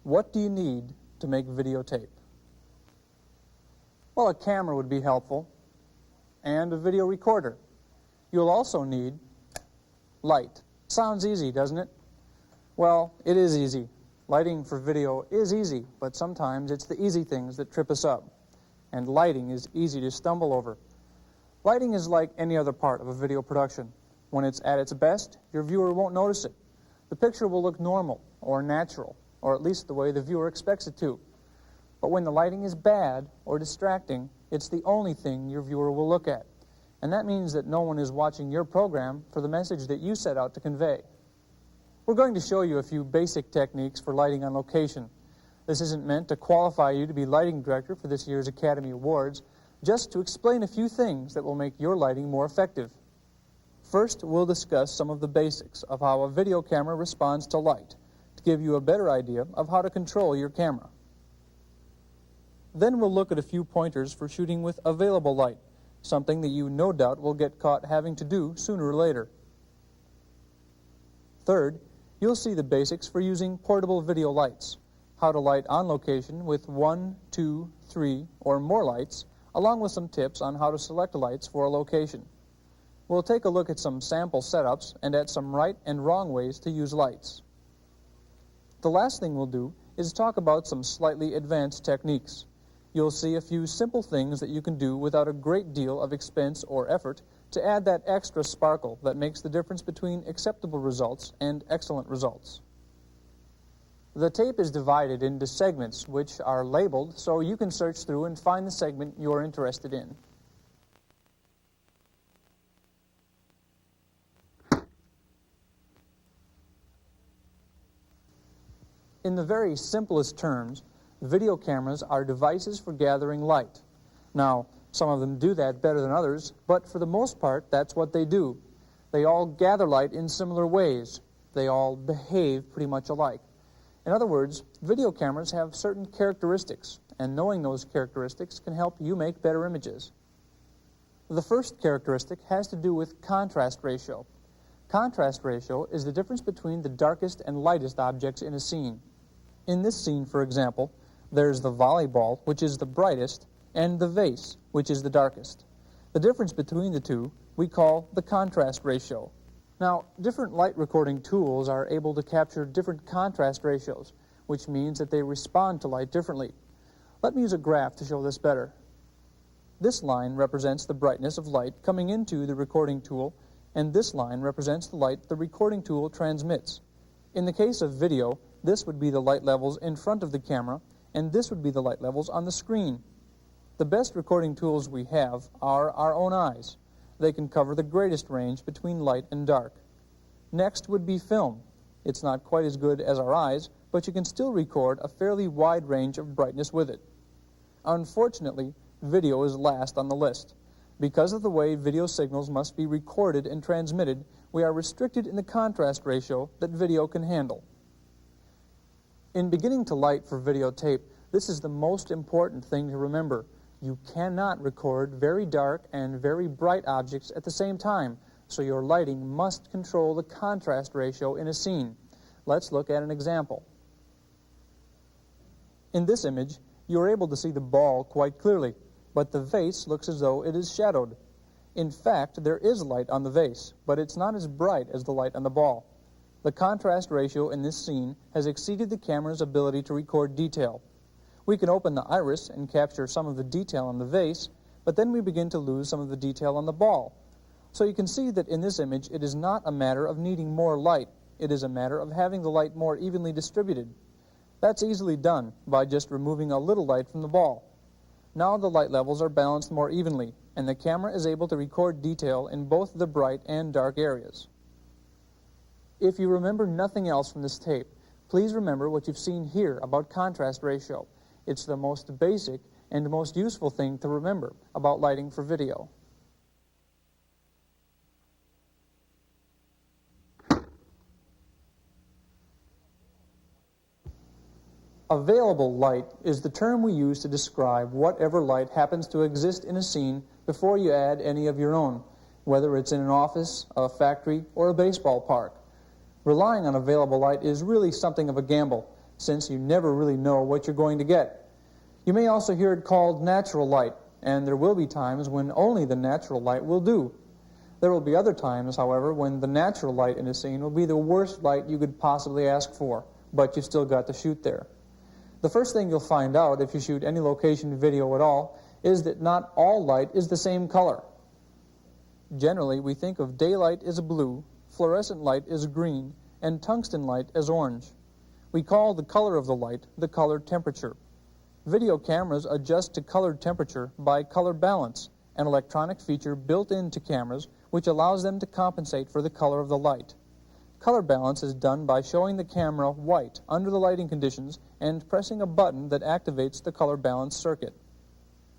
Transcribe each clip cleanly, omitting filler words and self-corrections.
What do you need to make videotape? Well, a camera would be helpful, and a video recorder. You'll also need light. Sounds easy, doesn't it? Well, it is easy. Lighting for video is easy, but sometimes it's the easy things that trip us up, and lighting is easy to stumble over. Lighting is like any other part of a video production. When it's at its best, your viewer won't notice it. The picture will look normal or natural, or at least the way the viewer expects it to. But when the lighting is bad or distracting, it's the only thing your viewer will look at. And that means that no one is watching your program for the message that you set out to convey. We're going to show you a few basic techniques for lighting on location. This isn't meant to qualify you to be lighting director for this year's Academy Awards, just to explain a few things that will make your lighting more effective. First, we'll discuss some of the basics of how a video camera responds to light, to give you a better idea of how to control your camera. Then we'll look at a few pointers for shooting with available light, something that you no doubt will get caught having to do sooner or later. Third, you'll see the basics for using portable video lights, how to light on location with 1, 2, 3, or more lights, along with some tips on how to select lights for a location. We'll take a look at some sample setups and at some right and wrong ways to use lights. The last thing we'll do is talk about some slightly advanced techniques. You'll see a few simple things that you can do without a great deal of expense or effort to add that extra sparkle that makes the difference between acceptable results and excellent results. The tape is divided into segments which are labeled so you can search through and find the segment you're interested in. In the very simplest terms, video cameras are devices for gathering light. Now, some of them do that better than others, but for the most part, that's what they do. They all gather light in similar ways. They all behave pretty much alike. In other words, video cameras have certain characteristics, and knowing those characteristics can help you make better images. The first characteristic has to do with contrast ratio. Contrast ratio is the difference between the darkest and lightest objects in a scene. In this scene, for example, there's the volleyball, which is the brightest, and the vase, which is the darkest. The difference between the two we call the contrast ratio. Now, different light recording tools are able to capture different contrast ratios, which means that they respond to light differently. Let me use a graph to show this better. This line represents the brightness of light coming into the recording tool, and this line represents the light the recording tool transmits. In the case of video, this would be the light levels in front of the camera, and this would be the light levels on the screen. The best recording tools we have are our own eyes. They can cover the greatest range between light and dark. Next would be film. It's not quite as good as our eyes, but you can still record a fairly wide range of brightness with it. Unfortunately, video is last on the list. Because of the way video signals must be recorded and transmitted, we are restricted in the contrast ratio that video can handle. In beginning to light for videotape, this is the most important thing to remember. You cannot record very dark and very bright objects at the same time, so your lighting must control the contrast ratio in a scene. Let's look at an example. In this image, you are able to see the ball quite clearly, but the vase looks as though it is shadowed. In fact, there is light on the vase, but it's not as bright as the light on the ball. The contrast ratio in this scene has exceeded the camera's ability to record detail. We can open the iris and capture some of the detail on the vase, but then we begin to lose some of the detail on the ball. So you can see that in this image it is not a matter of needing more light, it is a matter of having the light more evenly distributed. That's easily done by just removing a little light from the ball. Now the light levels are balanced more evenly, and the camera is able to record detail in both the bright and dark areas. If you remember nothing else from this tape, please remember what you've seen here about contrast ratio. It's the most basic and most useful thing to remember about lighting for video. Available light is the term we use to describe whatever light happens to exist in a scene before you add any of your own, whether it's in an office, a factory, or a baseball park. Relying on available light is really something of a gamble, since you never really know what you're going to get. You may also hear it called natural light, and there will be times when only the natural light will do. There will be other times, however, when the natural light in a scene will be the worst light you could possibly ask for, but you still got to shoot there. The first thing you'll find out if you shoot any location video at all is that not all light is the same color. Generally, we think of daylight as blue, fluorescent light as green, and tungsten light as orange. We call the color of the light the color temperature. Video cameras adjust to color temperature by color balance, an electronic feature built into cameras which allows them to compensate for the color of the light. Color balance is done by showing the camera white under the lighting conditions and pressing a button that activates the color balance circuit.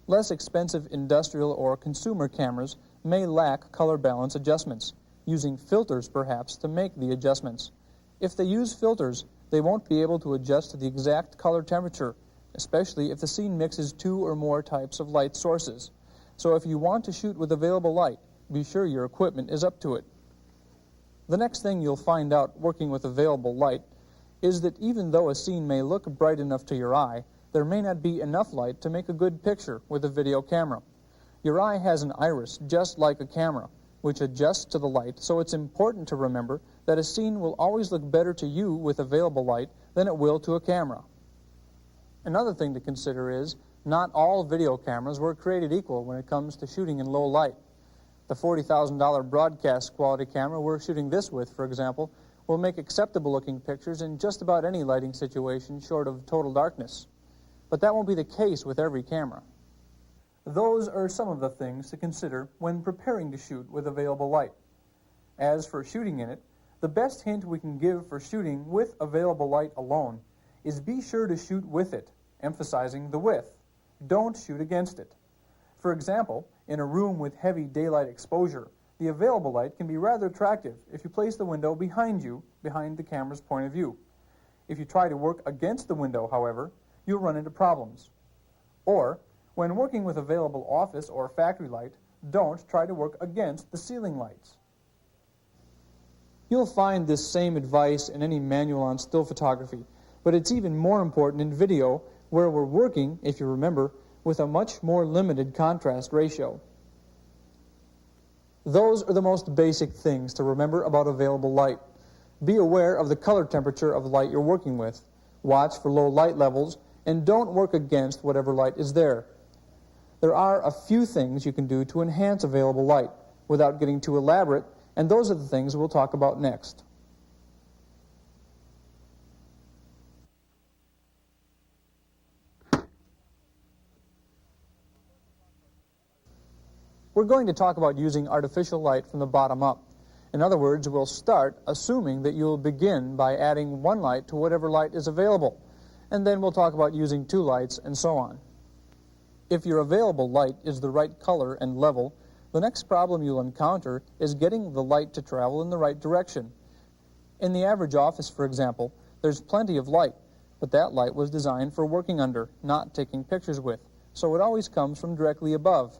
Less expensive industrial or consumer cameras may lack color balance adjustments, using filters perhaps to make the adjustments. If they use filters, they won't be able to adjust to the exact color temperature, especially if the scene mixes two or more types of light sources. So if you want to shoot with available light, be sure your equipment is up to it. The next thing you'll find out working with available light is that even though a scene may look bright enough to your eye, there may not be enough light to make a good picture with a video camera. Your eye has an iris just like a camera, which adjusts to the light, so it's important to remember that a scene will always look better to you with available light than it will to a camera. Another thing to consider is not all video cameras were created equal when it comes to shooting in low light. The $40,000 broadcast quality camera we're shooting this with, for example, will make acceptable looking pictures in just about any lighting situation short of total darkness. But that won't be the case with every camera. Those are some of the things to consider when preparing to shoot with available light. As for shooting in it, the best hint we can give for shooting with available light alone is be sure to shoot with it, emphasizing the with. Don't shoot against it. For example, in a room with heavy daylight exposure, the available light can be rather attractive if you place the window behind you, behind the camera's point of view. If you try to work against the window, however, you'll run into problems. Or, when working with available office or factory light, don't try to work against the ceiling lights. You'll find this same advice in any manual on still photography, but it's even more important in video, where we're working, if you remember, with a much more limited contrast ratio. Those are the most basic things to remember about available light. Be aware of the color temperature of the light you're working with. Watch for low light levels, and don't work against whatever light is there. There are a few things you can do to enhance available light without getting too elaborate, and those are the things we'll talk about next. We're going to talk about using artificial light from the bottom up. In other words, we'll start assuming that you'll begin by adding one light to whatever light is available, and then we'll talk about using two lights and so on. If your available light is the right color and level, the next problem you'll encounter is getting the light to travel in the right direction. In the average office, for example, there's plenty of light, but that light was designed for working under, not taking pictures with, so it always comes from directly above.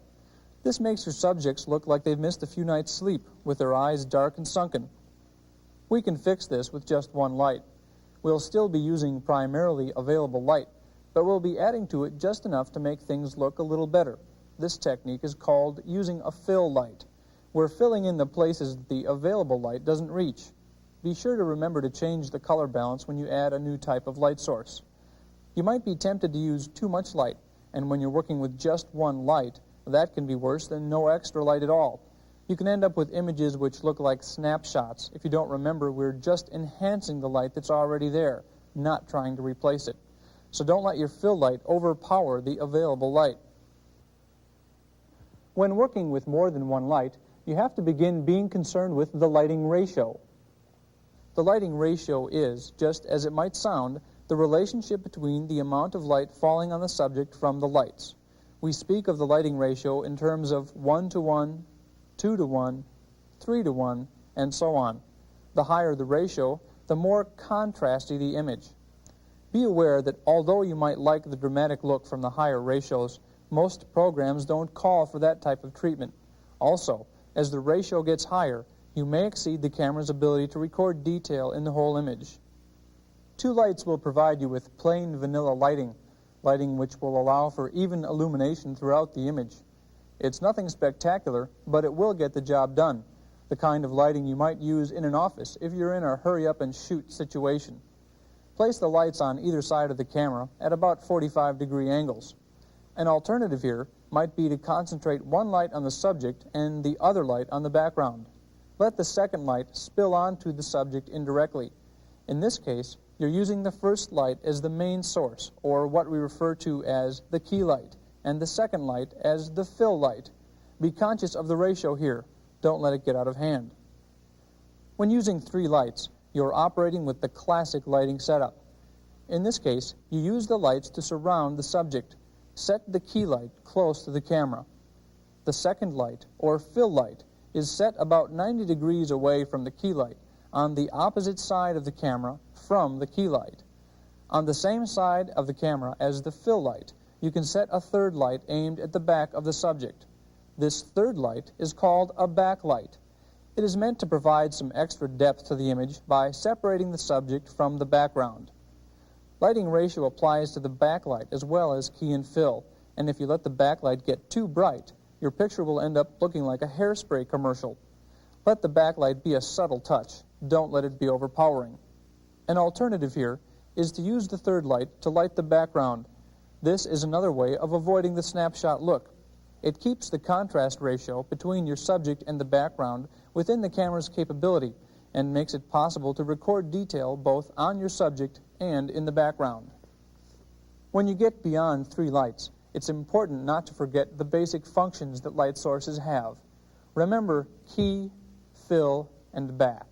This makes your subjects look like they've missed a few nights' sleep, with their eyes dark and sunken. We can fix this with just one light. We'll still be using primarily available light, but we'll be adding to it just enough to make things look a little better. This technique is called using a fill light. We're filling in the places the available light doesn't reach. Be sure to remember to change the color balance when you add a new type of light source. You might be tempted to use too much light, and when you're working with just one light, that can be worse than no extra light at all. You can end up with images which look like snapshots if you don't remember we're just enhancing the light that's already there, not trying to replace it. So don't let your fill light overpower the available light. When working with more than one light, you have to begin being concerned with the lighting ratio. The lighting ratio is, just as it might sound, the relationship between the amount of light falling on the subject from the lights. We speak of the lighting ratio in terms of 1:1, 2:1, 3:1, and so on. The higher the ratio, the more contrasty the image. Be aware that although you might like the dramatic look from the higher ratios, most programs don't call for that type of treatment. Also, as the ratio gets higher, you may exceed the camera's ability to record detail in the whole image. Two lights will provide you with plain vanilla lighting, lighting which will allow for even illumination throughout the image. It's nothing spectacular, but it will get the job done, the kind of lighting you might use in an office if you're in a hurry-up-and-shoot situation. Place the lights on either side of the camera at about 45-degree angles. An alternative here might be to concentrate one light on the subject and the other light on the background. Let the second light spill onto the subject indirectly. In this case, you're using the first light as the main source, or what we refer to as the key light, and the second light as the fill light. Be conscious of the ratio here. Don't let it get out of hand. When using three lights, you're operating with the classic lighting setup. In this case, you use the lights to surround the subject. Set the key light close to the camera. The second light, or fill light, is set about 90 degrees away from the key light, on the opposite side of the camera from the key light. On the same side of the camera as the fill light, you can set a third light aimed at the back of the subject. This third light is called a backlight. It is meant to provide some extra depth to the image by separating the subject from the background. Lighting ratio applies to the backlight as well as key and fill, and if you let the backlight get too bright, your picture will end up looking like a hairspray commercial. Let the backlight be a subtle touch. Don't let it be overpowering. An alternative here is to use the third light to light the background. This is another way of avoiding the snapshot look. It keeps the contrast ratio between your subject and the background within the camera's capability and makes it possible to record detail both on your subject and in the background. When you get beyond three lights, it's important not to forget the basic functions that light sources have. Remember key, fill, and back.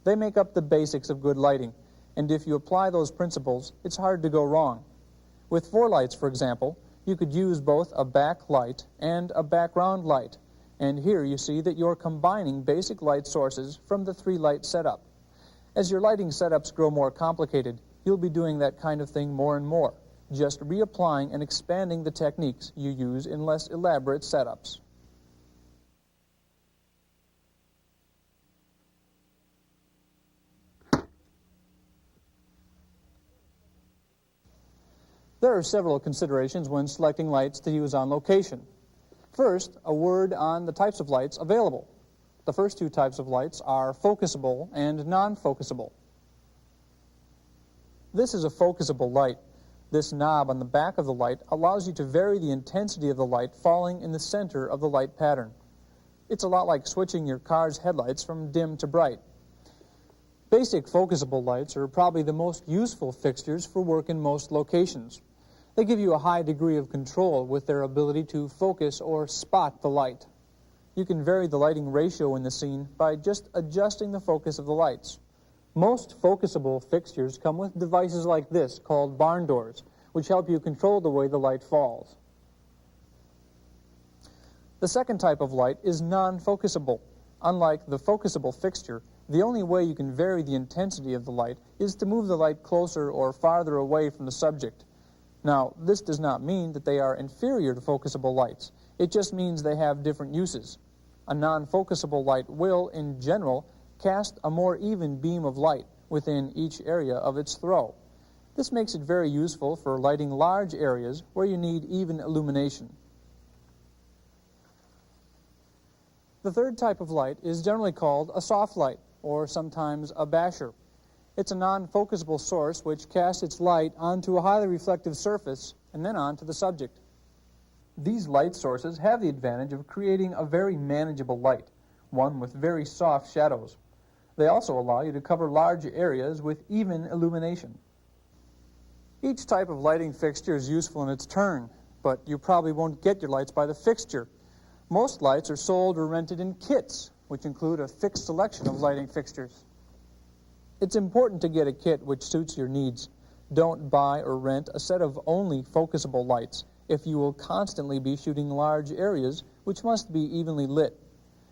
They make up the basics of good lighting, and if you apply those principles, it's hard to go wrong. With four lights, for example, you could use both a back light and a background light, and here you see that you're combining basic light sources from the three-light setup. As your lighting setups grow more complicated, you'll be doing that kind of thing more and more, just reapplying and expanding the techniques you use in less elaborate setups. There are several considerations when selecting lights to use on location. First, a word on the types of lights available. The first two types of lights are focusable and non-focusable. This is a focusable light. This knob on the back of the light allows you to vary the intensity of the light falling in the center of the light pattern. It's a lot like switching your car's headlights from dim to bright. Basic focusable lights are probably the most useful fixtures for work in most locations. They give you a high degree of control with their ability to focus or spot the light. You can vary the lighting ratio in the scene by just adjusting the focus of the lights. Most focusable fixtures come with devices like this called barn doors, which help you control the way the light falls. The second type of light is non-focusable. Unlike the focusable fixture, the only way you can vary the intensity of the light is to move the light closer or farther away from the subject. Now, this does not mean that they are inferior to focusable lights. It just means they have different uses. A non-focusable light will, in general, cast a more even beam of light within each area of its throw. This makes it very useful for lighting large areas where you need even illumination. The third type of light is generally called a soft light, or sometimes a basher. It's a non-focusable source which casts its light onto a highly reflective surface and then onto the subject. These light sources have the advantage of creating a very manageable light, one with very soft shadows. They also allow you to cover large areas with even illumination. Each type of lighting fixture is useful in its turn, but you probably won't get your lights by the fixture. Most lights are sold or rented in kits, which include a fixed selection of lighting fixtures. It's important to get a kit which suits your needs. Don't buy or rent a set of only focusable lights if you will constantly be shooting large areas which must be evenly lit.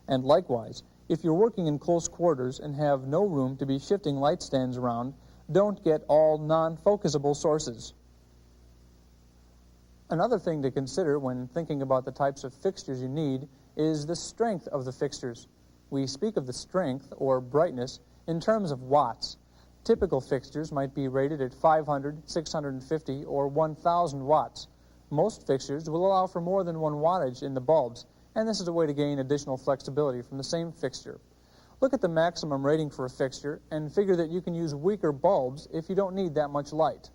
And likewise, if you're working in close quarters and have no room to be shifting light stands around, don't get all non-focusable sources. Another thing to consider when thinking about the types of fixtures you need is the strength of the fixtures. We speak of the strength, or brightness, in terms of watts. Typical fixtures might be rated at 500, 650, or 1,000 watts. Most fixtures will allow for more than 1 wattage in the bulbs, and this is a way to gain additional flexibility from the same fixture. Look at the maximum rating for a fixture and figure that you can use weaker bulbs if you don't need that much light.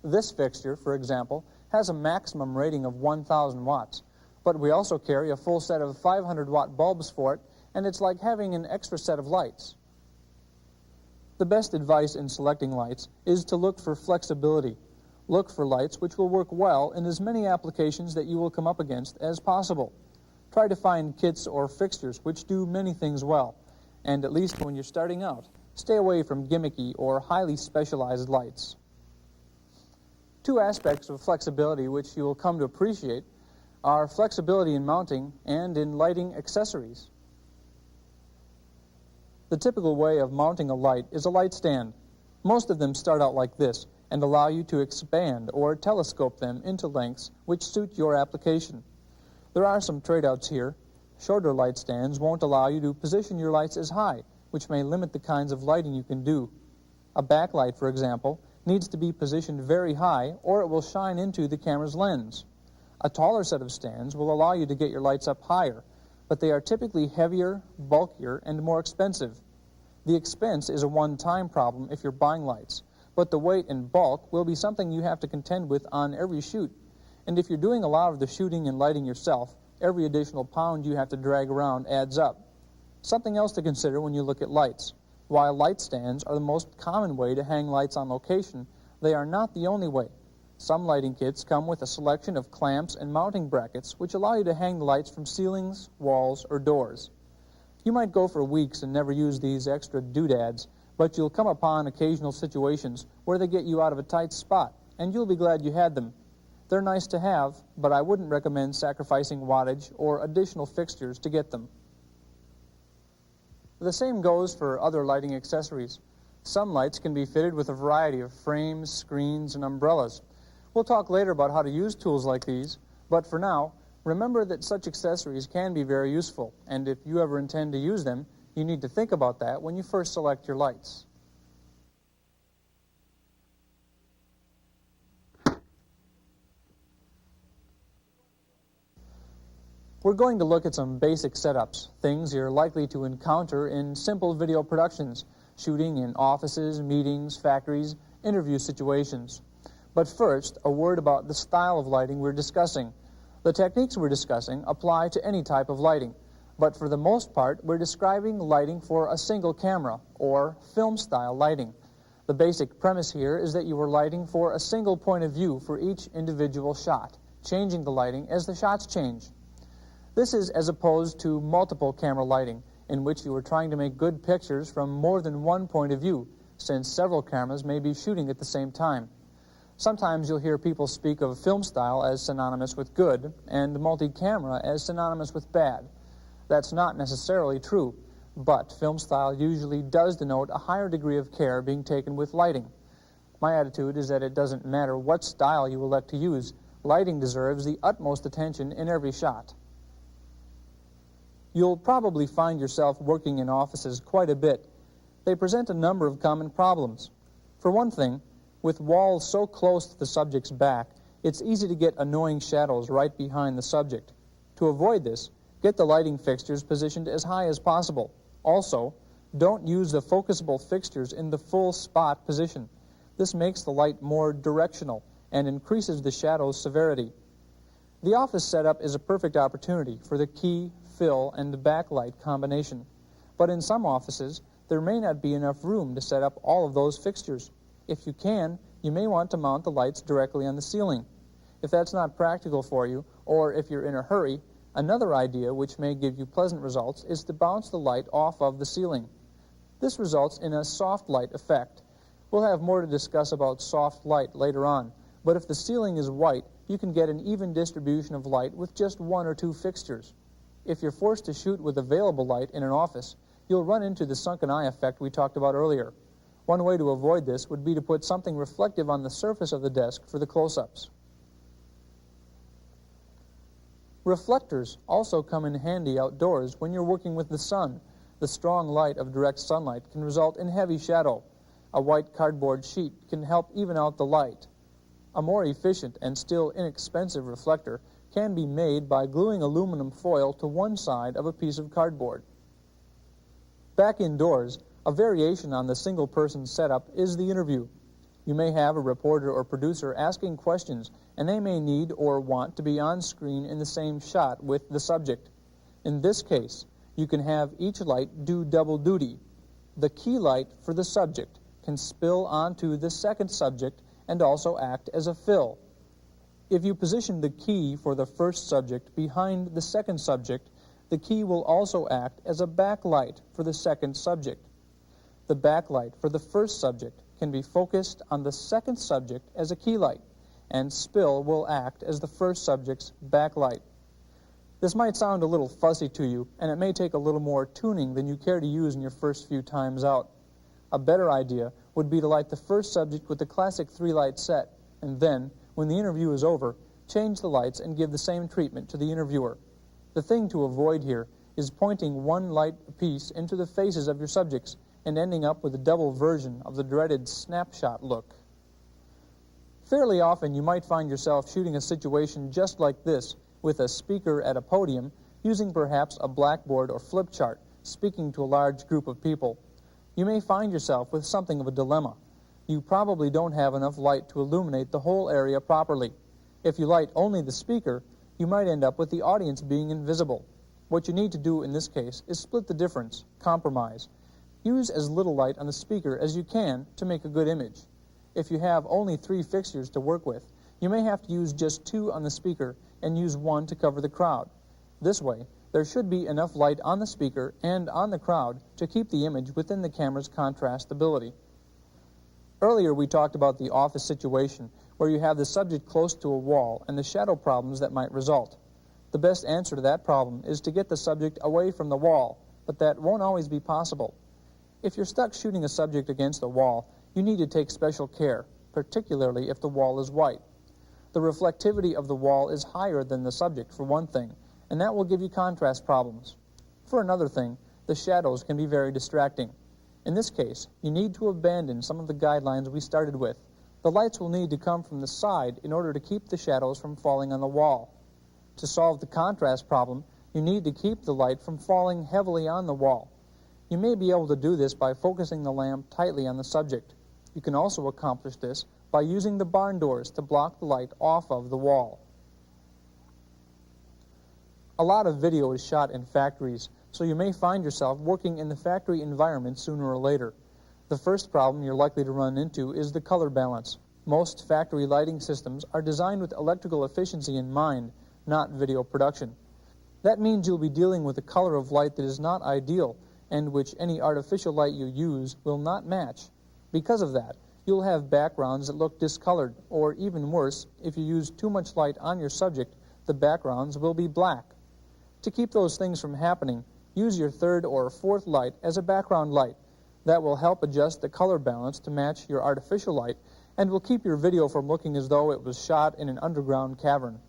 This fixture, for example, has a maximum rating of 1,000 watts, but we also carry a full set of 500-watt bulbs for it, and it's like having an extra set of lights. The best advice in selecting lights is to look for flexibility. Look for lights which will work well in as many applications that you will come up against as possible. Try to find kits or fixtures which do many things well, and at least when you're starting out, stay away from gimmicky or highly specialized lights. Two aspects of flexibility which you will come to appreciate are flexibility in mounting and in lighting accessories. The typical way of mounting a light is a light stand. Most of them start out like this and allow you to expand or telescope them into lengths which suit your application. There are some trade-outs here. Shorter light stands won't allow you to position your lights as high, which may limit the kinds of lighting you can do. A backlight, for example, needs to be positioned very high or it will shine into the camera's lens. A taller set of stands will allow you to get your lights up higher, but they are typically heavier, bulkier, and more expensive. The expense is a one-time problem if you're buying lights, but the weight and bulk will be something you have to contend with on every shoot. And if you're doing a lot of the shooting and lighting yourself, every additional pound you have to drag around adds up. Something else to consider when you look at lights. While light stands are the most common way to hang lights on location, they are not the only way. Some lighting kits come with a selection of clamps and mounting brackets which allow you to hang the lights from ceilings, walls, or doors. You might go for weeks and never use these extra doodads, but you'll come upon occasional situations where they get you out of a tight spot, and you'll be glad you had them. They're nice to have, but I wouldn't recommend sacrificing wattage or additional fixtures to get them. The same goes for other lighting accessories. Some lights can be fitted with a variety of frames, screens, and umbrellas. We'll talk later about how to use tools like these, but for now, remember that such accessories can be very useful, and if you ever intend to use them, you need to think about that when you first select your lights. We're going to look at some basic setups, things you're likely to encounter in simple video productions, shooting in offices, meetings, factories, interview situations. But first, a word about the style of lighting we're discussing. The techniques we're discussing apply to any type of lighting, but for the most part, we're describing lighting for a single camera, or film-style lighting. The basic premise here is that you are lighting for a single point of view for each individual shot, changing the lighting as the shots change. This is as opposed to multiple camera lighting, in which you are trying to make good pictures from more than one point of view, since several cameras may be shooting at the same time. Sometimes you'll hear people speak of film style as synonymous with good, and multi-camera as synonymous with bad. That's not necessarily true, but film style usually does denote a higher degree of care being taken with lighting. My attitude is that it doesn't matter what style you elect to use, lighting deserves the utmost attention in every shot. You'll probably find yourself working in offices quite a bit. They present a number of common problems. For one thing, with walls so close to the subject's back, it's easy to get annoying shadows right behind the subject. To avoid this, get the lighting fixtures positioned as high as possible. Also, don't use the focusable fixtures in the full spot position. This makes the light more directional and increases the shadow's severity. The office setup is a perfect opportunity for the key, fill, and backlight combination. But in some offices, there may not be enough room to set up all of those fixtures. If you can, you may want to mount the lights directly on the ceiling. If that's not practical for you, or if you're in a hurry, another idea which may give you pleasant results is to bounce the light off of the ceiling. This results in a soft light effect. We'll have more to discuss about soft light later on, but if the ceiling is white, you can get an even distribution of light with just one or two fixtures. If you're forced to shoot with available light in an office, you'll run into the sunken eye effect we talked about earlier. One way to avoid this would be to put something reflective on the surface of the desk for the close-ups. Reflectors also come in handy outdoors when you're working with the sun. The strong light of direct sunlight can result in heavy shadow. A white cardboard sheet can help even out the light. A more efficient and still inexpensive reflector can be made by gluing aluminum foil to one side of a piece of cardboard. Back indoors, a variation on the single-person setup is the interview. You may have a reporter or producer asking questions, and they may need or want to be on screen in the same shot with the subject. In this case, you can have each light do double duty. The key light for the subject can spill onto the second subject and also act as a fill. If you position the key for the first subject behind the second subject, the key will also act as a backlight for the second subject. The backlight for the first subject can be focused on the second subject as a key light, and spill will act as the first subject's backlight. This might sound a little fussy to you, and it may take a little more tuning than you care to use in your first few times out. A better idea would be to light the first subject with the classic 3-light set, and then, when the interview is over, change the lights and give the same treatment to the interviewer. The thing to avoid here is pointing one light apiece into the faces of your subjects and ending up with a double version of the dreaded snapshot look. Fairly often you might find yourself shooting a situation just like this, with a speaker at a podium, using perhaps a blackboard or flip chart, speaking to a large group of people. You may find yourself with something of a dilemma. You probably don't have enough light to illuminate the whole area properly. If you light only the speaker, you might end up with the audience being invisible. What you need to do in this case is split the difference, compromise. Use as little light on the speaker as you can to make a good image. If you have only 3 fixtures to work with, you may have to use just 2 on the speaker and use 1 to cover the crowd. This way, there should be enough light on the speaker and on the crowd to keep the image within the camera's contrast ability. Earlier we talked about the office situation where you have the subject close to a wall and the shadow problems that might result. The best answer to that problem is to get the subject away from the wall, but that won't always be possible. If you're stuck shooting a subject against a wall, you need to take special care, particularly if the wall is white. The reflectivity of the wall is higher than the subject, for one thing, and that will give you contrast problems. For another thing, the shadows can be very distracting. In this case, you need to abandon some of the guidelines we started with. The lights will need to come from the side in order to keep the shadows from falling on the wall. To solve the contrast problem, you need to keep the light from falling heavily on the wall. You may be able to do this by focusing the lamp tightly on the subject. You can also accomplish this by using the barn doors to block the light off of the wall. A lot of video is shot in factories, so you may find yourself working in the factory environment sooner or later. The first problem you're likely to run into is the color balance. Most factory lighting systems are designed with electrical efficiency in mind, not video production. That means you'll be dealing with a color of light that is not ideal, and which any artificial light you use will not match. Because of that, you'll have backgrounds that look discolored, or even worse, if you use too much light on your subject, the backgrounds will be black. To keep those things from happening, use your 3rd or 4th light as a background light. That will help adjust the color balance to match your artificial light and will keep your video from looking as though it was shot in an underground cavern.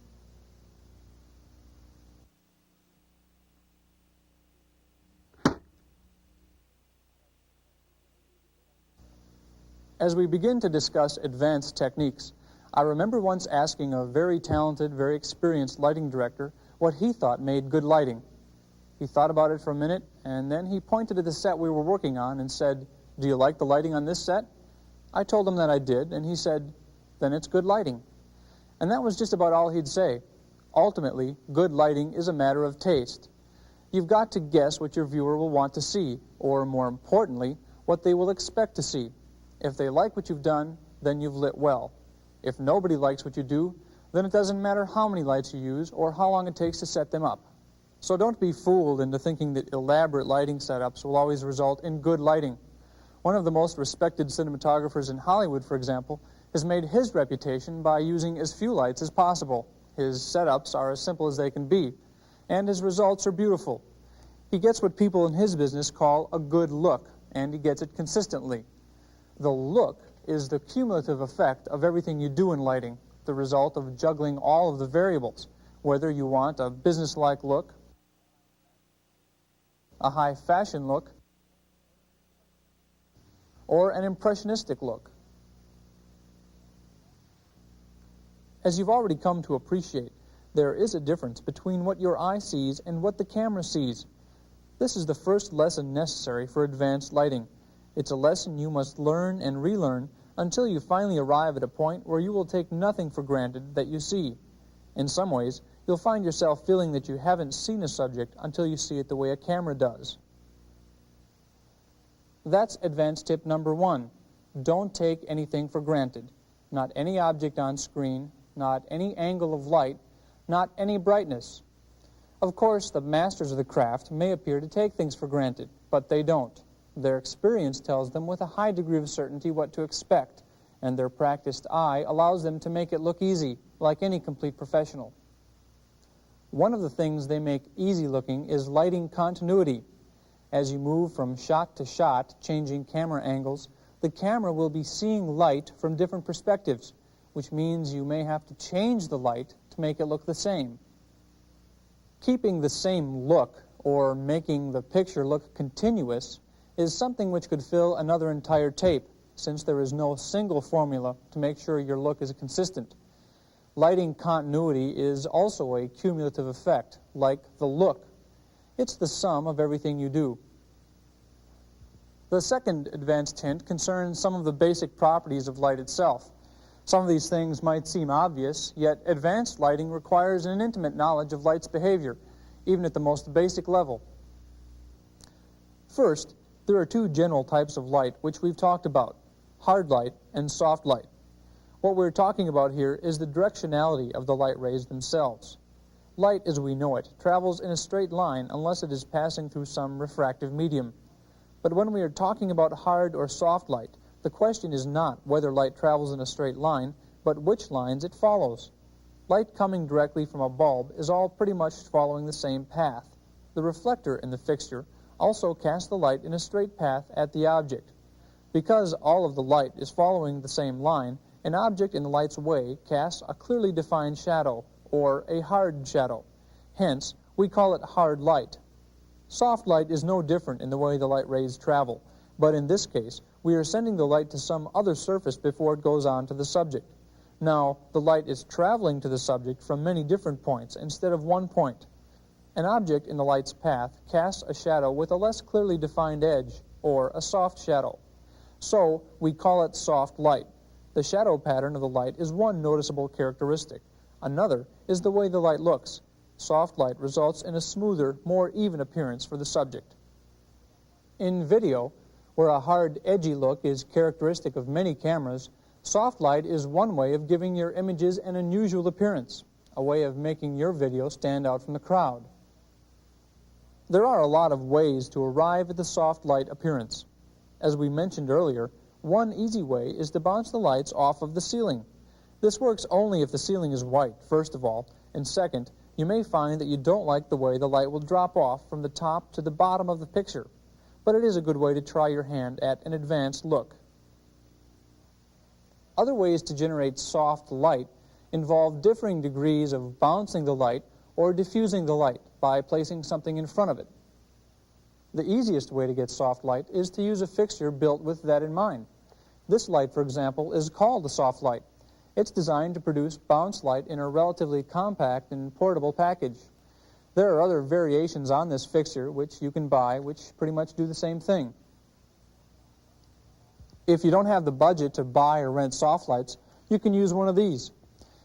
As we begin to discuss advanced techniques, I remember once asking a very talented, very experienced lighting director what he thought made good lighting. He thought about it for a minute, and then he pointed at the set we were working on and said, "Do you like the lighting on this set?" I told him that I did, and he said, "Then it's good lighting." And that was just about all he'd say. Ultimately, good lighting is a matter of taste. You've got to guess what your viewer will want to see, or more importantly, what they will expect to see. If they like what you've done, then you've lit well. If nobody likes what you do, then it doesn't matter how many lights you use or how long it takes to set them up. So don't be fooled into thinking that elaborate lighting setups will always result in good lighting. One of the most respected cinematographers in Hollywood, for example, has made his reputation by using as few lights as possible. His setups are as simple as they can be, and his results are beautiful. He gets what people in his business call a good look, and he gets it consistently. The look is the cumulative effect of everything you do in lighting, the result of juggling all of the variables, whether you want a business-like look, a high fashion look, or an impressionistic look. As you've already come to appreciate, there is a difference between what your eye sees and what the camera sees. This is the first lesson necessary for advanced lighting. It's a lesson you must learn and relearn until you finally arrive at a point where you will take nothing for granted that you see. In some ways, you'll find yourself feeling that you haven't seen a subject until you see it the way a camera does. That's advanced tip number 1. Don't take anything for granted. Not any object on screen, not any angle of light, not any brightness. Of course, the masters of the craft may appear to take things for granted, but they don't. Their experience tells them with a high degree of certainty what to expect, and their practiced eye allows them to make it look easy, like any complete professional. One of the things they make easy looking is lighting continuity. As you move from shot to shot, changing camera angles, the camera will be seeing light from different perspectives, which means you may have to change the light to make it look the same. Keeping the same look, or making the picture look continuous, is something which could fill another entire tape, since there is no single formula to make sure your look is consistent. Lighting continuity is also a cumulative effect, like the look. It's the sum of everything you do. The second advanced hint concerns some of the basic properties of light itself. Some of these things might seem obvious, yet advanced lighting requires an intimate knowledge of light's behavior, even at the most basic level. First, there are two general types of light which we've talked about, hard light and soft light. What we're talking about here is the directionality of the light rays themselves. Light, as we know it, travels in a straight line unless it is passing through some refractive medium. But when we are talking about hard or soft light, the question is not whether light travels in a straight line, but which lines it follows. Light coming directly from a bulb is all pretty much following the same path. The reflector in the fixture also casts the light in a straight path at the object. Because all of the light is following the same line, an object in the light's way casts a clearly defined shadow, or a hard shadow. Hence, we call it hard light. Soft light is no different in the way the light rays travel, but in this case, we are sending the light to some other surface before it goes on to the subject. Now, the light is traveling to the subject from many different points instead of one point. An object in the light's path casts a shadow with a less clearly defined edge, or a soft shadow. So, we call it soft light. The shadow pattern of the light is one noticeable characteristic. Another is the way the light looks. Soft light results in a smoother, more even appearance for the subject. In video, where a hard, edgy look is characteristic of many cameras, soft light is one way of giving your images an unusual appearance, a way of making your video stand out from the crowd. There are a lot of ways to arrive at the soft light appearance. As we mentioned earlier, one easy way is to bounce the lights off of the ceiling. This works only if the ceiling is white, first of all, and second, you may find that you don't like the way the light will drop off from the top to the bottom of the picture, but it is a good way to try your hand at an advanced look. Other ways to generate soft light involve differing degrees of bouncing the light or diffusing the light by placing something in front of it. The easiest way to get soft light is to use a fixture built with that in mind. This light, for example, is called a soft light. It's designed to produce bounce light in a relatively compact and portable package. There are other variations on this fixture which you can buy, which pretty much do the same thing. If you don't have the budget to buy or rent soft lights, you can use one of these.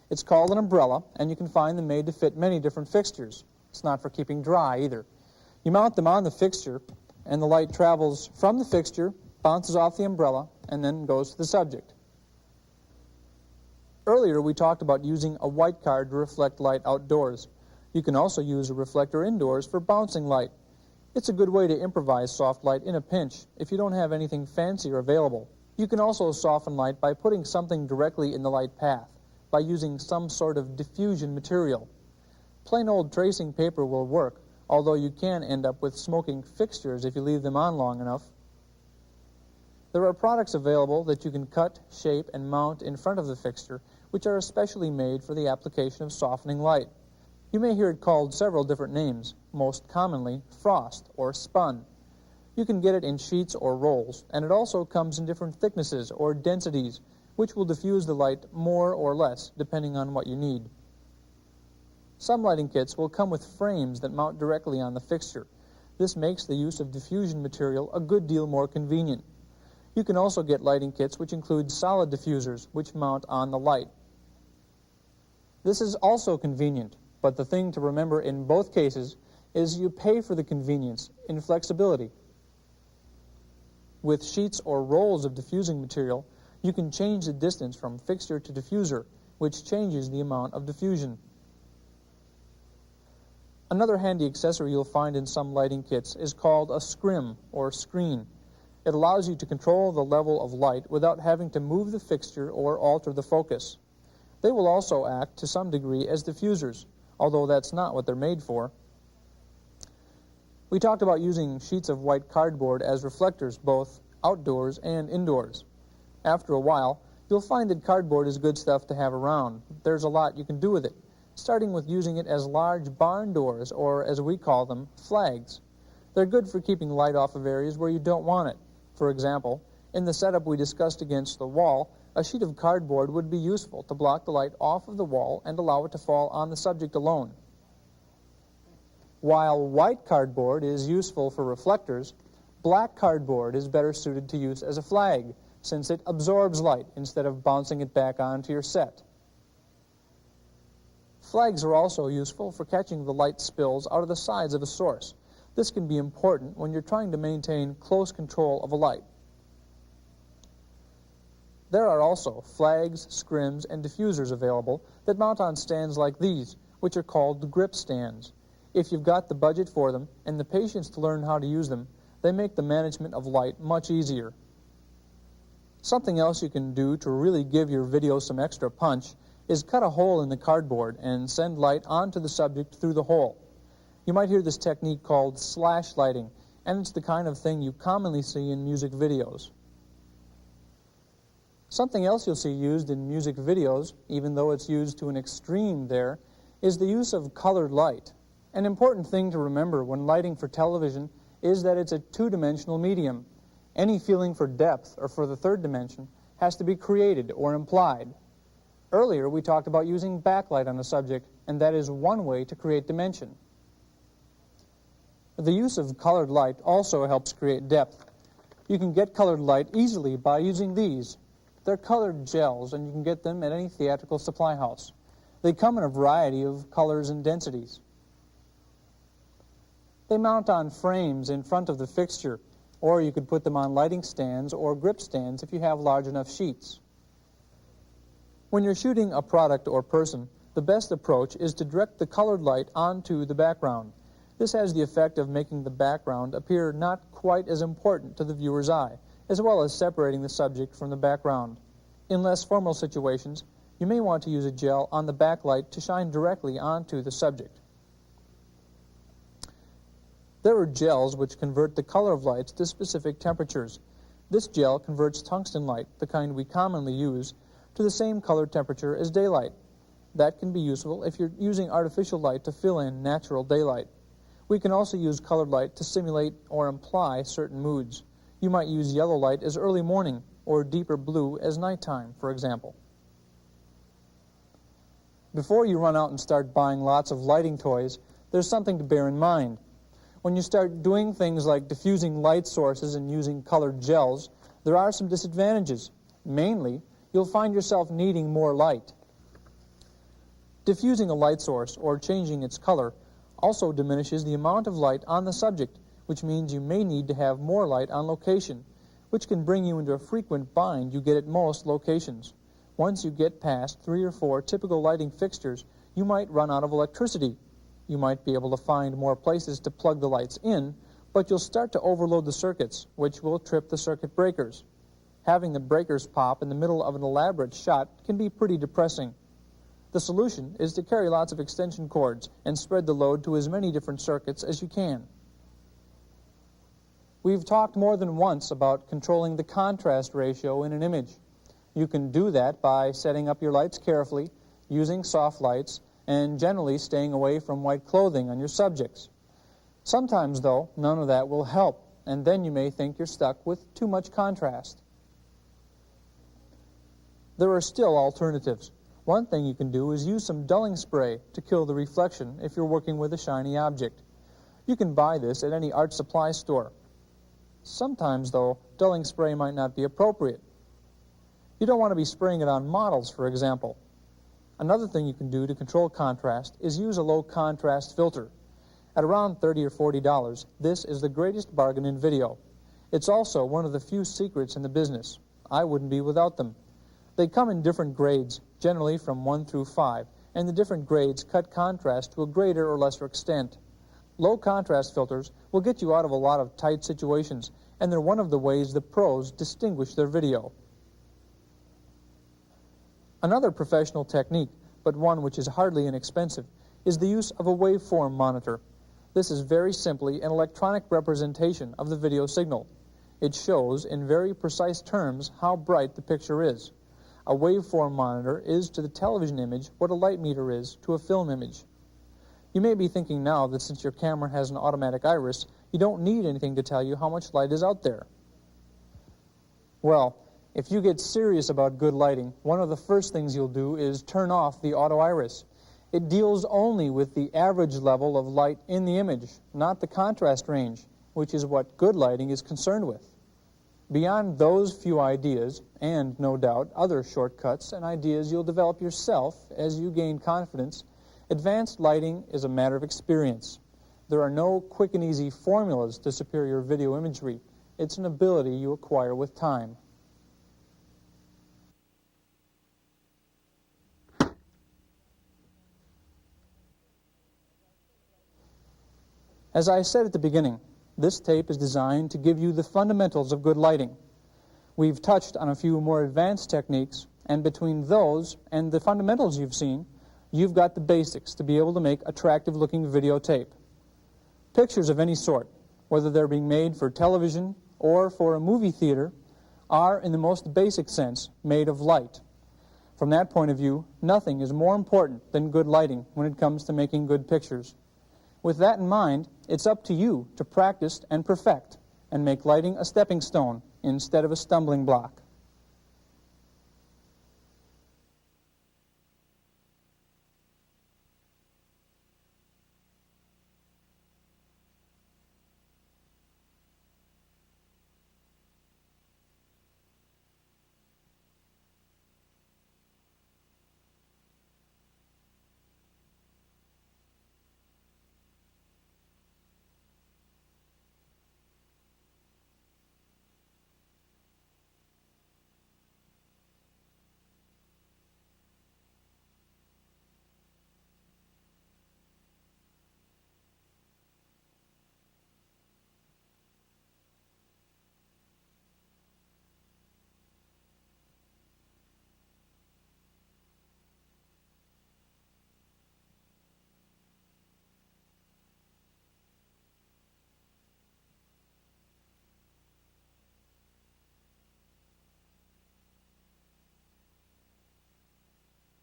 It's called an umbrella, and you can find them made to fit many different fixtures. It's not for keeping dry either. You mount them on the fixture, and the light travels from the fixture, bounces off the umbrella, and then goes to the subject. Earlier, we talked about using a white card to reflect light outdoors. You can also use a reflector indoors for bouncing light. It's a good way to improvise soft light in a pinch if you don't have anything fancier available. You can also soften light by putting something directly in the light path, by using some sort of diffusion material. Plain old tracing paper will work, although you can end up with smoking fixtures if you leave them on long enough. There are products available that you can cut, shape, and mount in front of the fixture, which are especially made for the application of softening light. You may hear it called several different names, most commonly frost or spun. You can get it in sheets or rolls, and it also comes in different thicknesses or densities, which will diffuse the light more or less depending on what you need. Some lighting kits will come with frames that mount directly on the fixture. This makes the use of diffusion material a good deal more convenient. You can also get lighting kits which include solid diffusers which mount on the light. This is also convenient, but the thing to remember in both cases is you pay for the convenience in flexibility. With sheets or rolls of diffusing material, you can change the distance from fixture to diffuser, which changes the amount of diffusion. Another handy accessory you'll find in some lighting kits is called a scrim or screen. It allows you to control the level of light without having to move the fixture or alter the focus. They will also act to some degree as diffusers, although that's not what they're made for. We talked about using sheets of white cardboard as reflectors both outdoors and indoors. After a while, you'll find that cardboard is good stuff to have around. There's a lot you can do with it, starting with using it as large barn doors, or as we call them, flags. They're good for keeping light off of areas where you don't want it. For example, in the setup we discussed against the wall, a sheet of cardboard would be useful to block the light off of the wall and allow it to fall on the subject alone. While white cardboard is useful for reflectors, black cardboard is better suited to use as a flag, since it absorbs light instead of bouncing it back onto your set. Flags are also useful for catching the light spills out of the sides of a source. This can be important when you're trying to maintain close control of a light. There are also flags, scrims, and diffusers available that mount on stands like these, which are called grip stands. If you've got the budget for them and the patience to learn how to use them, they make the management of light much easier. Something else you can do to really give your video some extra punch is cut a hole in the cardboard and send light onto the subject through the hole. You might hear this technique called slash lighting, and it's the kind of thing you commonly see in music videos. Something else you'll see used in music videos, even though it's used to an extreme there, is the use of colored light. An important thing to remember when lighting for television is that it's a two-dimensional medium. Any feeling for depth or for the third dimension has to be created or implied. Earlier, we talked about using backlight on a subject, and that is one way to create dimension. The use of colored light also helps create depth. You can get colored light easily by using these. They're colored gels, and you can get them at any theatrical supply house. They come in a variety of colors and densities. They mount on frames in front of the fixture, or you could put them on lighting stands or grip stands if you have large enough sheets. When you're shooting a product or person, the best approach is to direct the colored light onto the background. This has the effect of making the background appear not quite as important to the viewer's eye, as well as separating the subject from the background. In less formal situations, you may want to use a gel on the backlight to shine directly onto the subject. There are gels which convert the color of lights to specific temperatures. This gel converts tungsten light, the kind we commonly use, to the same color temperature as daylight. That can be useful if you're using artificial light to fill in natural daylight. We can also use colored light to simulate or imply certain moods. You might use yellow light as early morning or deeper blue as nighttime, for example. Before you run out and start buying lots of lighting toys, there's something to bear in mind. When you start doing things like diffusing light sources and using colored gels, there are some disadvantages. Mainly, you'll find yourself needing more light. Diffusing a light source or changing its color also diminishes the amount of light on the subject, which means you may need to have more light on location, which can bring you into a frequent bind you get at most locations. Once you get past 3 or 4 typical lighting fixtures, you might run out of electricity. You might be able to find more places to plug the lights in, but you'll start to overload the circuits, which will trip the circuit breakers. Having the breakers pop in the middle of an elaborate shot can be pretty depressing. The solution is to carry lots of extension cords and spread the load to as many different circuits as you can. We've talked more than once about controlling the contrast ratio in an image. You can do that by setting up your lights carefully, using soft lights, and generally staying away from white clothing on your subjects. Sometimes, though, none of that will help, and then you may think you're stuck with too much contrast. There are still alternatives. One thing you can do is use some dulling spray to kill the reflection if you're working with a shiny object. You can buy this at any art supply store. Sometimes, though, dulling spray might not be appropriate. You don't want to be spraying it on models, for example. Another thing you can do to control contrast is use a low contrast filter. At around $30 or $40, this is the greatest bargain in video. It's also one of the few secrets in the business. I wouldn't be without them. They come in different grades, generally from 1 through 5, and the different grades cut contrast to a greater or lesser extent. Low contrast filters will get you out of a lot of tight situations, and they're one of the ways the pros distinguish their video. Another professional technique, but one which is hardly inexpensive, is the use of a waveform monitor. This is very simply an electronic representation of the video signal. It shows in very precise terms how bright the picture is. A waveform monitor is to the television image what a light meter is to a film image. You may be thinking now that since your camera has an automatic iris, you don't need anything to tell you how much light is out there. Well, if you get serious about good lighting, one of the first things you'll do is turn off the auto iris. It deals only with the average level of light in the image, not the contrast range, which is what good lighting is concerned with. Beyond those few ideas, and no doubt other shortcuts and ideas you'll develop yourself as you gain confidence, advanced lighting is a matter of experience. There are no quick and easy formulas to superior video imagery. It's an ability you acquire with time. As I said at the beginning, this tape is designed to give you the fundamentals of good lighting. We've touched on a few more advanced techniques, and between those and the fundamentals you've seen, you've got the basics to be able to make attractive-looking videotape. Pictures of any sort, whether they're being made for television or for a movie theater, are, in the most basic sense, made of light. From that point of view, nothing is more important than good lighting when it comes to making good pictures. With that in mind, it's up to you to practice and perfect and make lighting a stepping stone instead of a stumbling block.